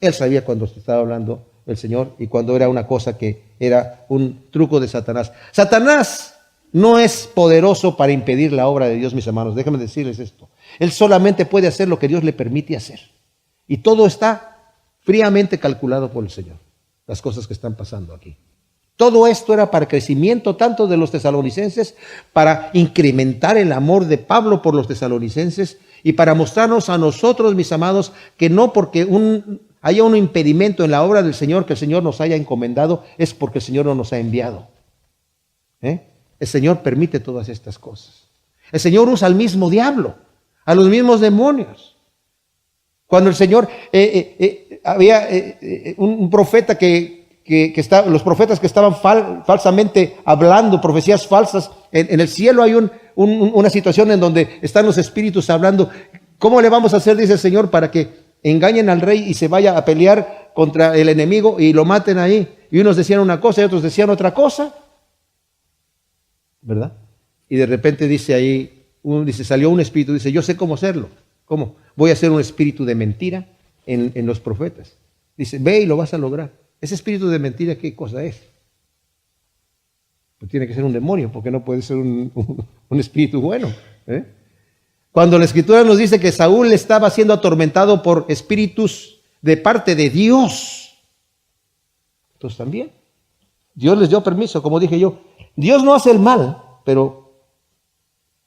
Él sabía cuando estaba hablando el Señor y cuando era una cosa que era un truco de Satanás. Satanás no es poderoso para impedir la obra de Dios, mis hermanos. Déjenme decirles esto. Él solamente puede hacer lo que Dios le permite hacer. Y todo está fríamente calculado por el Señor. Las cosas que están pasando aquí. Todo esto era para crecimiento tanto de los tesalonicenses, para incrementar el amor de Pablo por los tesalonicenses y para mostrarnos a nosotros, mis amados, que no porque haya un impedimento en la obra del Señor que el Señor nos haya encomendado, es porque el Señor no nos ha enviado. El Señor permite todas estas cosas. El Señor usa al mismo diablo, a los mismos demonios. Cuando el Señor, había un profeta los profetas que estaban falsamente hablando, profecías falsas, en el cielo hay una situación en donde están los espíritus hablando. ¿Cómo le vamos a hacer, dice el Señor, para que engañen al rey y se vaya a pelear contra el enemigo y lo maten ahí? Y unos decían una cosa y otros decían otra cosa, ¿verdad? Y de repente dice ahí, salió un espíritu, dice, yo sé cómo hacerlo. ¿Cómo? Voy a hacer un espíritu de mentira en los profetas. Dice, ve y lo vas a lograr. Ese espíritu de mentira, ¿qué cosa es? Pues tiene que ser un demonio, porque no puede ser un espíritu bueno. Cuando la Escritura nos dice que Saúl estaba siendo atormentado por espíritus de parte de Dios, entonces también Dios les dio permiso, como dije yo. Dios no hace el mal, pero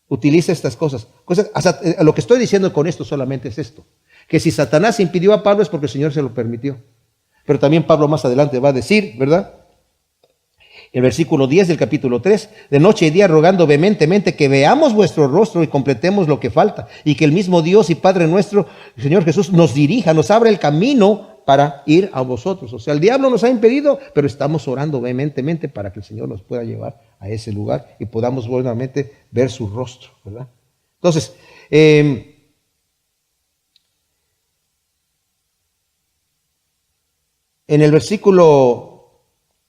utiliza estas cosas. Lo que estoy diciendo con esto solamente es esto, que si Satanás impidió a Pablo es porque el Señor se lo permitió. Pero también Pablo más adelante va a decir, ¿verdad? El versículo 10 del capítulo 3, de noche y día rogando vehementemente que veamos vuestro rostro y completemos lo que falta, y que el mismo Dios y Padre nuestro, el Señor Jesús, nos dirija, nos abra el camino para ir a vosotros. O sea, el diablo nos ha impedido, pero estamos orando vehementemente para que el Señor nos pueda llevar a ese lugar y podamos nuevamente ver su rostro, ¿verdad? Entonces, en el versículo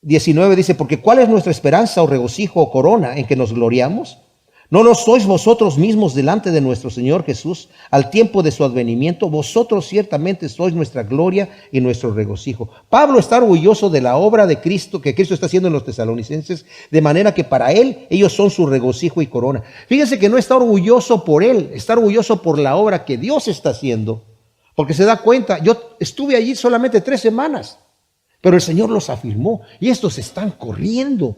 19 dice, porque ¿cuál es nuestra esperanza o regocijo o corona en que nos gloriamos? ¿No lo sois vosotros mismos delante de nuestro Señor Jesús al tiempo de su advenimiento? Vosotros ciertamente sois nuestra gloria y nuestro regocijo. Pablo está orgulloso de la obra de Cristo que Cristo está haciendo en los tesalonicenses, de manera que para él ellos son su regocijo y corona. Fíjense que no está orgulloso por él, está orgulloso por la obra que Dios está haciendo, porque se da cuenta, yo estuve allí solamente 3 semanas. Pero el Señor los afirmó y estos están corriendo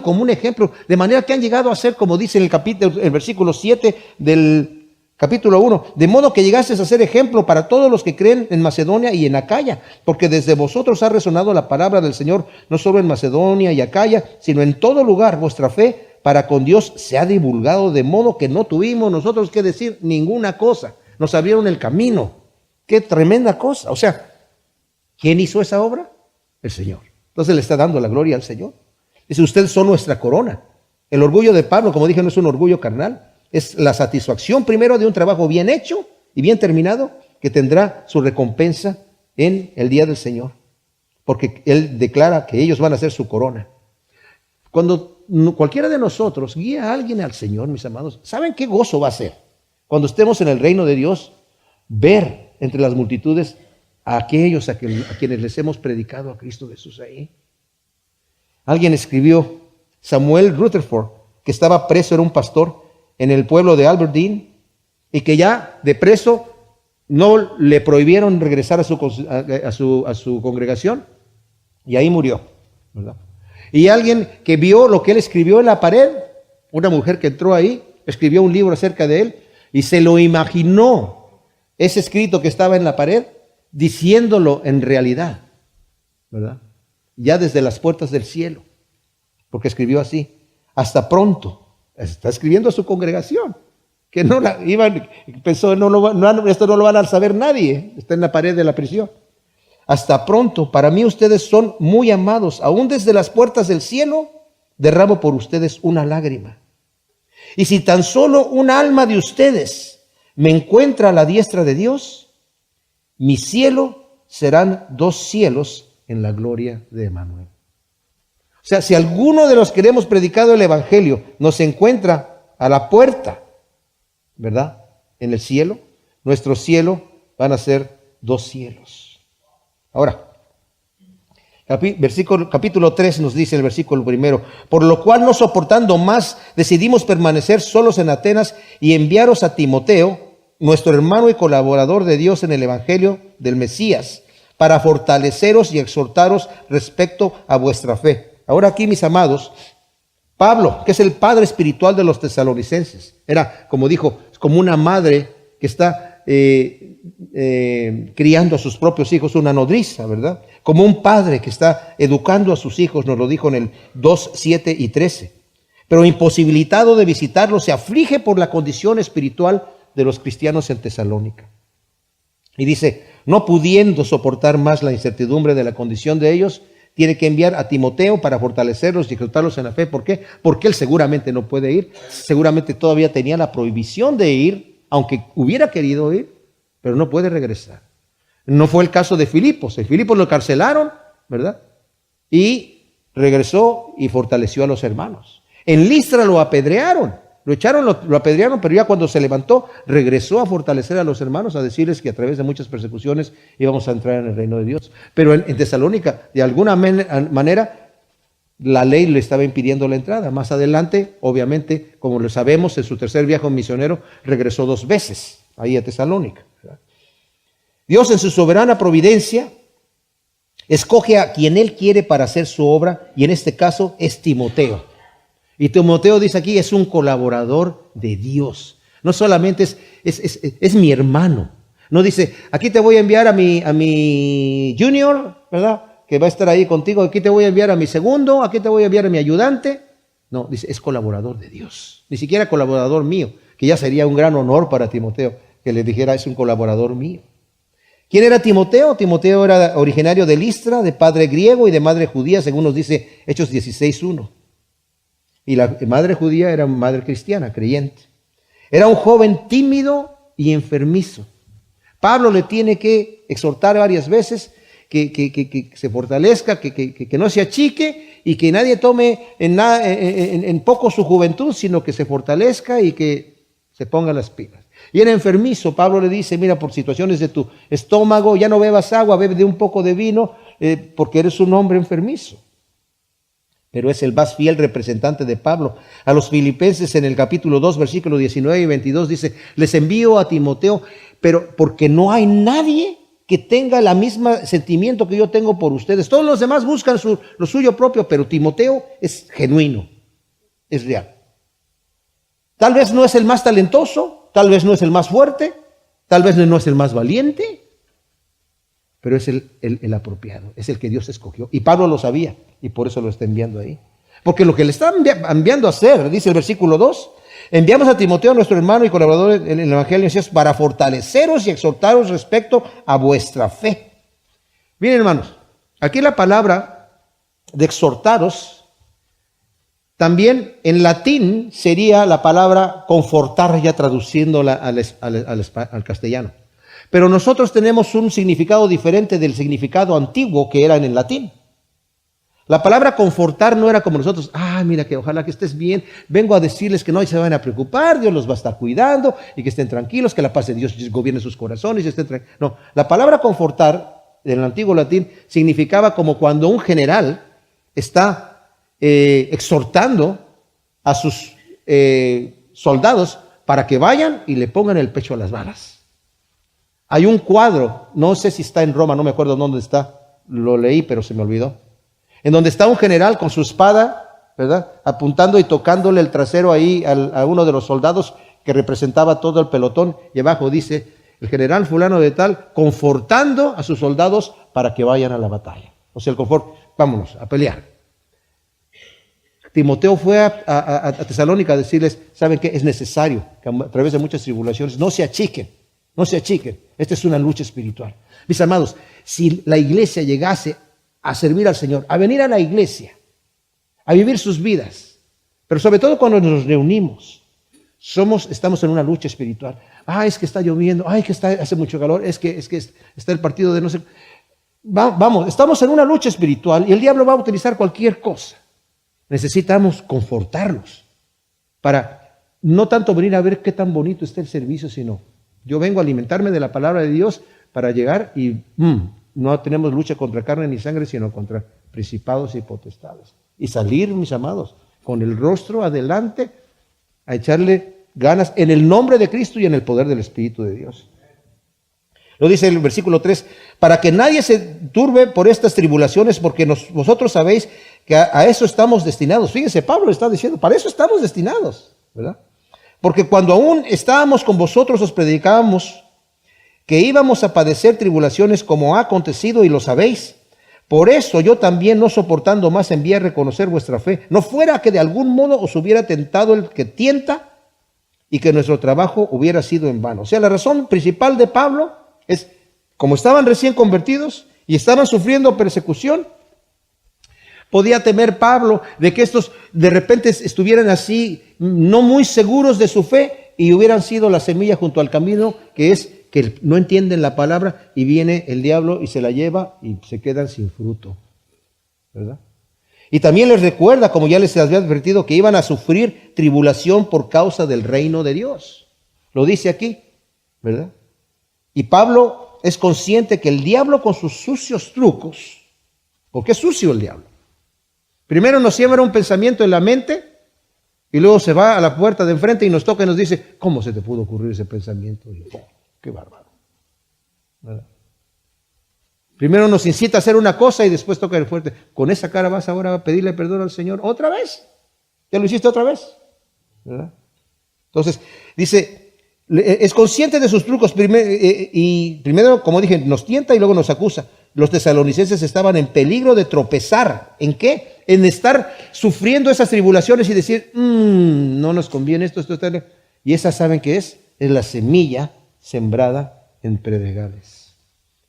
como un ejemplo, de manera que han llegado a ser, como dice en el versículo 7 del capítulo 1, de modo que llegasteis a ser ejemplo para todos los que creen en Macedonia y en Acaya, porque desde vosotros ha resonado la palabra del Señor, no solo en Macedonia y Acaya, sino en todo lugar vuestra fe para con Dios se ha divulgado, de modo que no tuvimos nosotros que decir ninguna cosa, nos abrieron el camino. ¡Qué tremenda cosa! O sea, ¿quién hizo esa obra? El Señor. Entonces le está dando la gloria al Señor. Dice, ustedes son nuestra corona. El orgullo de Pablo, como dije, no es un orgullo carnal. Es la satisfacción primero de un trabajo bien hecho y bien terminado que tendrá su recompensa en el día del Señor. Porque Él declara que ellos van a ser su corona. Cuando cualquiera de nosotros guía a alguien al Señor, mis amados, ¿saben qué gozo va a ser? Cuando estemos en el reino de Dios, ver entre las multitudes a aquellos a quienes les hemos predicado a Cristo Jesús ahí. Alguien escribió, Samuel Rutherford, que estaba preso, era un pastor en el pueblo de Aberdeen, y que ya de preso no le prohibieron regresar a su congregación, y ahí murió, ¿verdad? Y alguien que vio lo que él escribió en la pared, una mujer que entró ahí, escribió un libro acerca de él, y se lo imaginó, ese escrito que estaba en la pared, diciéndolo en realidad, ¿verdad? Ya desde las puertas del cielo, porque escribió así, hasta pronto, está escribiendo a su congregación, que no la iban, pensó, esto no lo van a saber nadie, está en la pared de la prisión. Hasta pronto, para mí ustedes son muy amados, aún desde las puertas del cielo, derramo por ustedes una lágrima. Y si tan solo un alma de ustedes me encuentra a la diestra de Dios, mi cielo serán 2 cielos en la gloria de Emmanuel. O sea, si alguno de los que le hemos predicado el Evangelio nos encuentra a la puerta, ¿verdad? En el cielo, nuestro cielo van a ser 2 cielos. Ahora, capítulo 3 nos dice el versículo 1, por lo cual no soportando más, decidimos permanecer solos en Atenas y enviaros a Timoteo, nuestro hermano y colaborador de Dios en el Evangelio del Mesías, para fortaleceros y exhortaros respecto a vuestra fe. Ahora aquí, mis amados, Pablo, que es el padre espiritual de los tesalonicenses, era, como dijo, como una madre que está criando a sus propios hijos, una nodriza, ¿verdad? Como un padre que está educando a sus hijos, nos lo dijo en el 2, 7 y 13. Pero imposibilitado de visitarlos, se aflige por la condición espiritual de los cristianos en Tesalónica. Y dice, no pudiendo soportar más la incertidumbre de la condición de ellos, tiene que enviar a Timoteo para fortalecerlos y exhortarlos en la fe. ¿Por qué? Porque él seguramente no puede ir, seguramente todavía tenía la prohibición de ir, aunque hubiera querido ir, pero no puede regresar. No fue el caso de Filipos. En Filipos lo encarcelaron, ¿verdad? Y regresó y fortaleció a los hermanos. En Listra lo apedrearon. Lo echaron, lo apedrearon, pero ya cuando se levantó, regresó a fortalecer a los hermanos, a decirles que a través de muchas persecuciones íbamos a entrar en el reino de Dios. Pero en Tesalónica, de alguna manera, la ley le estaba impidiendo la entrada. Más adelante, obviamente, como lo sabemos, en su tercer viaje misionero, regresó 2 veces ahí a Tesalónica. Dios, en su soberana providencia, escoge a quien Él quiere para hacer su obra, y en este caso es Timoteo. Y Timoteo, dice aquí, es un colaborador de Dios. No solamente es mi hermano. No dice, aquí te voy a enviar a mi junior, ¿verdad? que va a estar ahí contigo, aquí te voy a enviar a mi segundo, aquí te voy a enviar a mi ayudante. No, dice, es colaborador de Dios, ni siquiera colaborador mío, que ya sería un gran honor para Timoteo, que le dijera, es un colaborador mío. ¿Quién era Timoteo? Timoteo era originario de Listra, de padre griego y de madre judía, según nos dice Hechos 16:1. Y la madre judía era madre cristiana, creyente. Era un joven tímido y enfermizo. Pablo le tiene que exhortar varias veces que se fortalezca, que no se achique y que nadie tome en poco su juventud, sino que se fortalezca y que se ponga las pilas. Y era enfermizo. Pablo le dice, mira, por situaciones de tu estómago, ya no bebas agua, bebe de un poco de vino, porque eres un hombre enfermizo. Pero es el más fiel representante de Pablo. A los filipenses en el capítulo 2, versículos 19 y 22 dice, les envío a Timoteo, pero porque no hay nadie que tenga el mismo sentimiento que yo tengo por ustedes. Todos los demás buscan lo suyo propio, pero Timoteo es genuino, es real. Tal vez no es el más talentoso, tal vez no es el más fuerte, tal vez no es el más valiente, pero es el apropiado, es el que Dios escogió. Y Pablo lo sabía, y por eso lo está enviando ahí. Porque lo que le está enviando a hacer, dice el versículo 2, enviamos a Timoteo, nuestro hermano y colaborador en el Evangelio, para fortaleceros y exhortaros respecto a vuestra fe. Miren, hermanos, aquí la palabra de exhortaros, también en latín sería la palabra confortar, ya traduciéndola al castellano. Pero nosotros tenemos un significado diferente del significado antiguo que era en el latín. La palabra confortar no era como nosotros, mira que ojalá que estés bien, vengo a decirles que no se van a preocupar, Dios los va a estar cuidando y que estén tranquilos, que la paz de Dios gobierne sus corazones y estén tranquilos. No, la palabra confortar en el antiguo latín significaba como cuando un general está exhortando a sus soldados para que vayan y le pongan el pecho a las balas. Hay un cuadro, no sé si está en Roma, no me acuerdo dónde está, lo leí pero se me olvidó, en donde está un general con su espada, ¿verdad?, apuntando y tocándole el trasero ahí a uno de los soldados que representaba todo el pelotón, y abajo dice, el general fulano de tal, confortando a sus soldados para que vayan a la batalla. O sea, el confort, vámonos, a pelear. Timoteo fue a Tesalónica a decirles, ¿saben qué? Es necesario que a través de muchas tribulaciones no se achiquen. No se achiquen. Esta es una lucha espiritual. Mis amados, si la iglesia llegase a servir al Señor, a venir a la iglesia, a vivir sus vidas, pero sobre todo cuando nos reunimos, estamos en una lucha espiritual. Es que está lloviendo, que hace mucho calor, es que está el partido de no sé. Vamos, estamos en una lucha espiritual y el diablo va a utilizar cualquier cosa. Necesitamos confortarnos para no tanto venir a ver qué tan bonito está el servicio, sino yo vengo a alimentarme de la palabra de Dios para llegar y no tenemos lucha contra carne ni sangre, sino contra principados y potestades. Y salir, mis amados, con el rostro adelante a echarle ganas en el nombre de Cristo y en el poder del Espíritu de Dios. Lo dice el versículo 3, para que nadie se turbe por estas tribulaciones, porque vosotros sabéis que a eso estamos destinados. Fíjense, Pablo está diciendo, para eso estamos destinados, ¿verdad? Porque cuando aún estábamos con vosotros os predicábamos que íbamos a padecer tribulaciones como ha acontecido y lo sabéis. Por eso yo también, no soportando más, envié a reconocer vuestra fe. No fuera que de algún modo os hubiera tentado el que tienta y que nuestro trabajo hubiera sido en vano. O sea, la razón principal de Pablo es, como estaban recién convertidos y estaban sufriendo persecución, podía temer Pablo de que estos de repente estuvieran así, no muy seguros de su fe y hubieran sido la semilla junto al camino, que es que no entienden la palabra y viene el diablo y se la lleva y se quedan sin fruto, ¿verdad? Y también les recuerda, como ya les había advertido, que iban a sufrir tribulación por causa del reino de Dios. Lo dice aquí, ¿verdad? Y Pablo es consciente que el diablo con sus sucios trucos, porque es sucio el diablo, primero nos siembra un pensamiento en la mente y luego se va a la puerta de enfrente y nos toca y nos dice, ¿cómo se te pudo ocurrir ese pensamiento? Y yo, qué bárbaro, ¿verdad? Primero nos incita a hacer una cosa y después toca el fuerte. ¿Con esa cara vas ahora a pedirle perdón al Señor otra vez? ¿Ya lo hiciste otra vez? ¿Verdad? Entonces, dice, es consciente de sus trucos y primero, como dije, nos tienta y luego nos acusa. los tesalonicenses estaban en peligro de tropezar. ¿En qué? En estar sufriendo esas tribulaciones y decir, no nos conviene esto. Y esa, ¿saben qué es? Es la semilla sembrada en pedregales,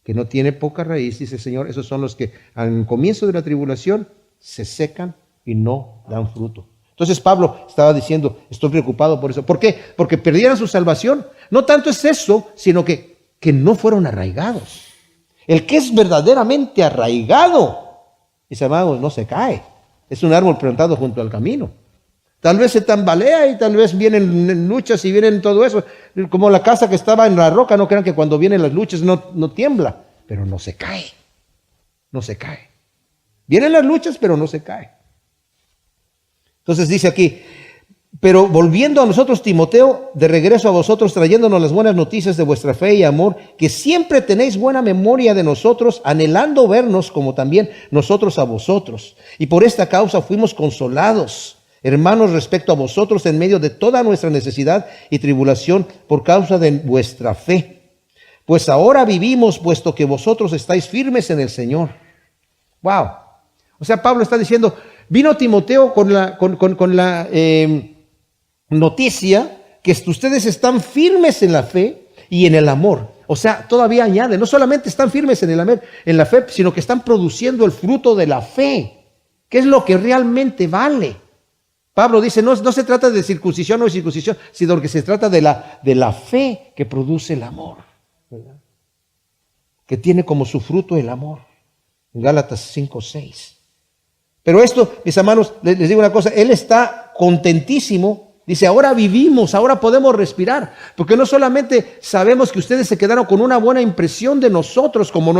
que no tiene poca raíz, dice el Señor. Esos son los que al comienzo de la tribulación se secan y no dan fruto. Entonces Pablo estaba diciendo, estoy preocupado por eso. ¿Por qué? Porque perdieran su salvación. No tanto es eso, sino que no fueron arraigados. El que es verdaderamente arraigado, mis amados, no se cae. Es un árbol plantado junto al camino. Tal vez se tambalea y tal vez vienen luchas y vienen todo eso. Como la casa que estaba en la roca, no crean que cuando vienen las luchas no tiembla, pero no se cae. No se cae. Vienen las luchas, pero no se cae. Entonces dice aquí, pero volviendo a nosotros, Timoteo, de regreso a vosotros, trayéndonos las buenas noticias de vuestra fe y amor, que siempre tenéis buena memoria de nosotros, anhelando vernos como también nosotros a vosotros. Y por esta causa fuimos consolados, hermanos, respecto a vosotros en medio de toda nuestra necesidad y tribulación por causa de vuestra fe. Pues ahora vivimos, puesto que vosotros estáis firmes en el Señor. ¡Wow! O sea, Pablo está diciendo, vino Timoteo con la noticia que ustedes están firmes en la fe y en el amor. O sea, todavía añade, no solamente están firmes en la fe, sino que están produciendo el fruto de la fe, que es lo que realmente vale. Pablo dice, no se trata de circuncisión o de circuncisión, sino que se trata de la fe que produce el amor, ¿verdad? Que tiene como su fruto el amor. En Gálatas 5:6. Pero esto, mis hermanos, les digo una cosa, él está contentísimo. Dice, ahora vivimos, ahora podemos respirar. Porque no solamente sabemos que ustedes se quedaron con una buena impresión de nosotros, como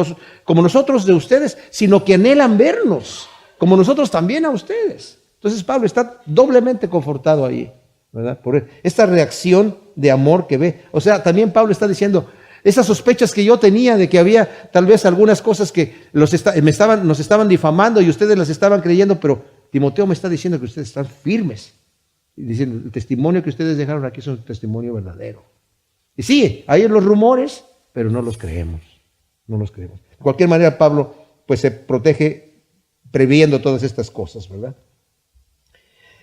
nosotros de ustedes, sino que anhelan vernos, como nosotros también a ustedes. Entonces Pablo está doblemente confortado ahí, ¿verdad? Por esta reacción de amor que ve. O sea, también Pablo está diciendo, esas sospechas que yo tenía de que había tal vez algunas cosas que nos estaban difamando y ustedes las estaban creyendo, pero Timoteo me está diciendo que ustedes están firmes. Y diciendo, el testimonio que ustedes dejaron aquí es un testimonio verdadero. Y sí, hay los rumores, pero no los creemos. No los creemos. De cualquier manera, Pablo pues se protege previendo todas estas cosas, ¿verdad?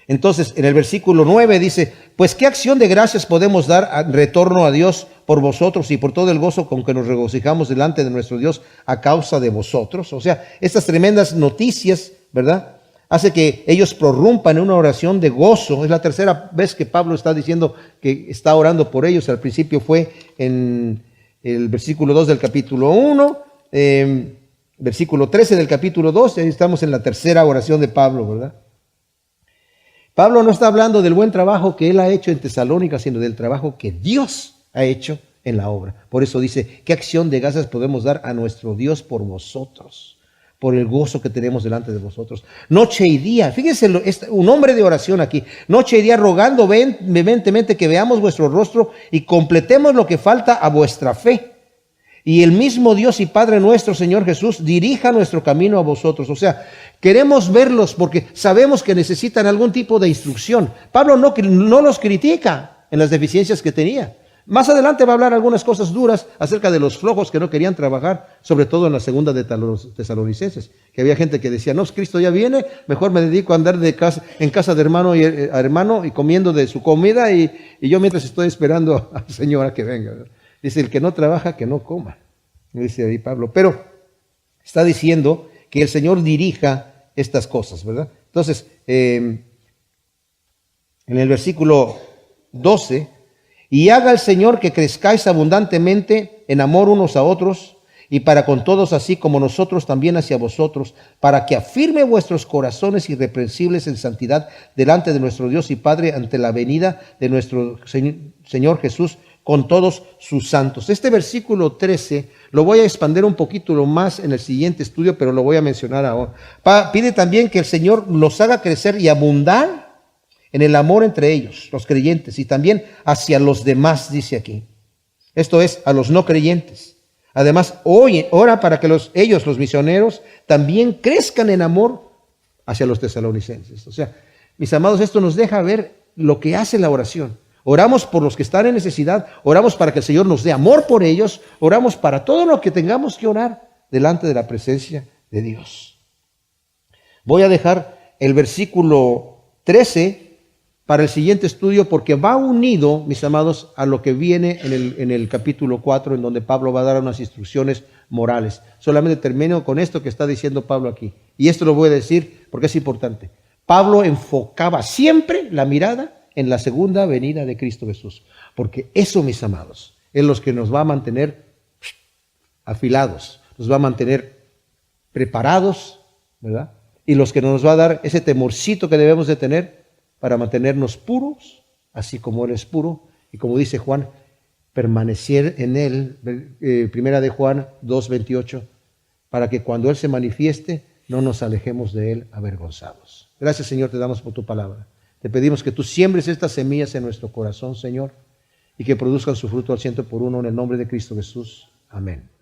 Entonces, en el versículo 9 dice, pues qué acción de gracias podemos dar en retorno a Dios por vosotros y por todo el gozo con que nos regocijamos delante de nuestro Dios a causa de vosotros. O sea, estas tremendas noticias, ¿verdad?, hace que ellos prorrumpan en una oración de gozo. Es la tercera vez que Pablo está diciendo que está orando por ellos. Al principio fue en el versículo 2 del capítulo 1, versículo 13 del capítulo 2, ahí estamos en la tercera oración de Pablo, ¿verdad? Pablo no está hablando del buen trabajo que él ha hecho en Tesalónica, sino del trabajo que Dios ha hecho en la obra. Por eso dice, ¿qué acción de gracias podemos dar a nuestro Dios por vosotros? Por el gozo que tenemos delante de vosotros. Noche y día, fíjense, un hombre de oración aquí. Noche y día rogando vehementemente que veamos vuestro rostro y completemos lo que falta a vuestra fe. Y el mismo Dios y Padre nuestro, Señor Jesús, dirija nuestro camino a vosotros. O sea, queremos verlos porque sabemos que necesitan algún tipo de instrucción. Pablo no los critica en las deficiencias que tenía. Más adelante va a hablar algunas cosas duras acerca de los flojos que no querían trabajar, sobre todo en la segunda de los tesalonicenses, que había gente que decía, no, Cristo ya viene, mejor me dedico a andar en casa de hermano y comiendo de su comida y yo mientras estoy esperando al Señor a que venga. Dice, el que no trabaja, que no coma, dice ahí Pablo. Pero está diciendo que el Señor dirija estas cosas, ¿verdad? Entonces, en el versículo 12, y haga el Señor que crezcáis abundantemente en amor unos a otros y para con todos, así como nosotros también hacia vosotros, para que afirme vuestros corazones irreprensibles en santidad delante de nuestro Dios y Padre ante la venida de nuestro Señor Jesús con todos sus santos. Este versículo 13 lo voy a expandir un poquito más en el siguiente estudio, pero lo voy a mencionar ahora. Pide también que el Señor los haga crecer y abundar en el amor entre ellos, los creyentes, y también hacia los demás, dice aquí. Esto es, a los no creyentes. Además, ora para que ellos, los misioneros, también crezcan en amor hacia los tesalonicenses. O sea, mis amados, esto nos deja ver lo que hace la oración. Oramos por los que están en necesidad, oramos para que el Señor nos dé amor por ellos, oramos para todo lo que tengamos que orar, delante de la presencia de Dios. Voy a dejar el versículo 13 para el siguiente estudio porque va unido, mis amados, a lo que viene en el capítulo 4, en donde Pablo va a dar unas instrucciones morales. Solamente termino con esto que está diciendo Pablo aquí. Y esto lo voy a decir porque es importante. Pablo enfocaba siempre la mirada en la segunda venida de Cristo Jesús. Porque eso, mis amados, es lo que nos va a mantener afilados, nos va a mantener preparados, ¿verdad? Y los que nos va a dar ese temorcito que debemos de tener para mantenernos puros, así como Él es puro. Y como dice Juan, permanecer en Él, primera de Juan 2:28, para que cuando Él se manifieste, no nos alejemos de Él avergonzados. Gracias, Señor, te damos por tu palabra. Te pedimos que tú siembres estas semillas en nuestro corazón, Señor, y que produzcan su fruto al 100 por uno en el nombre de Cristo Jesús. Amén.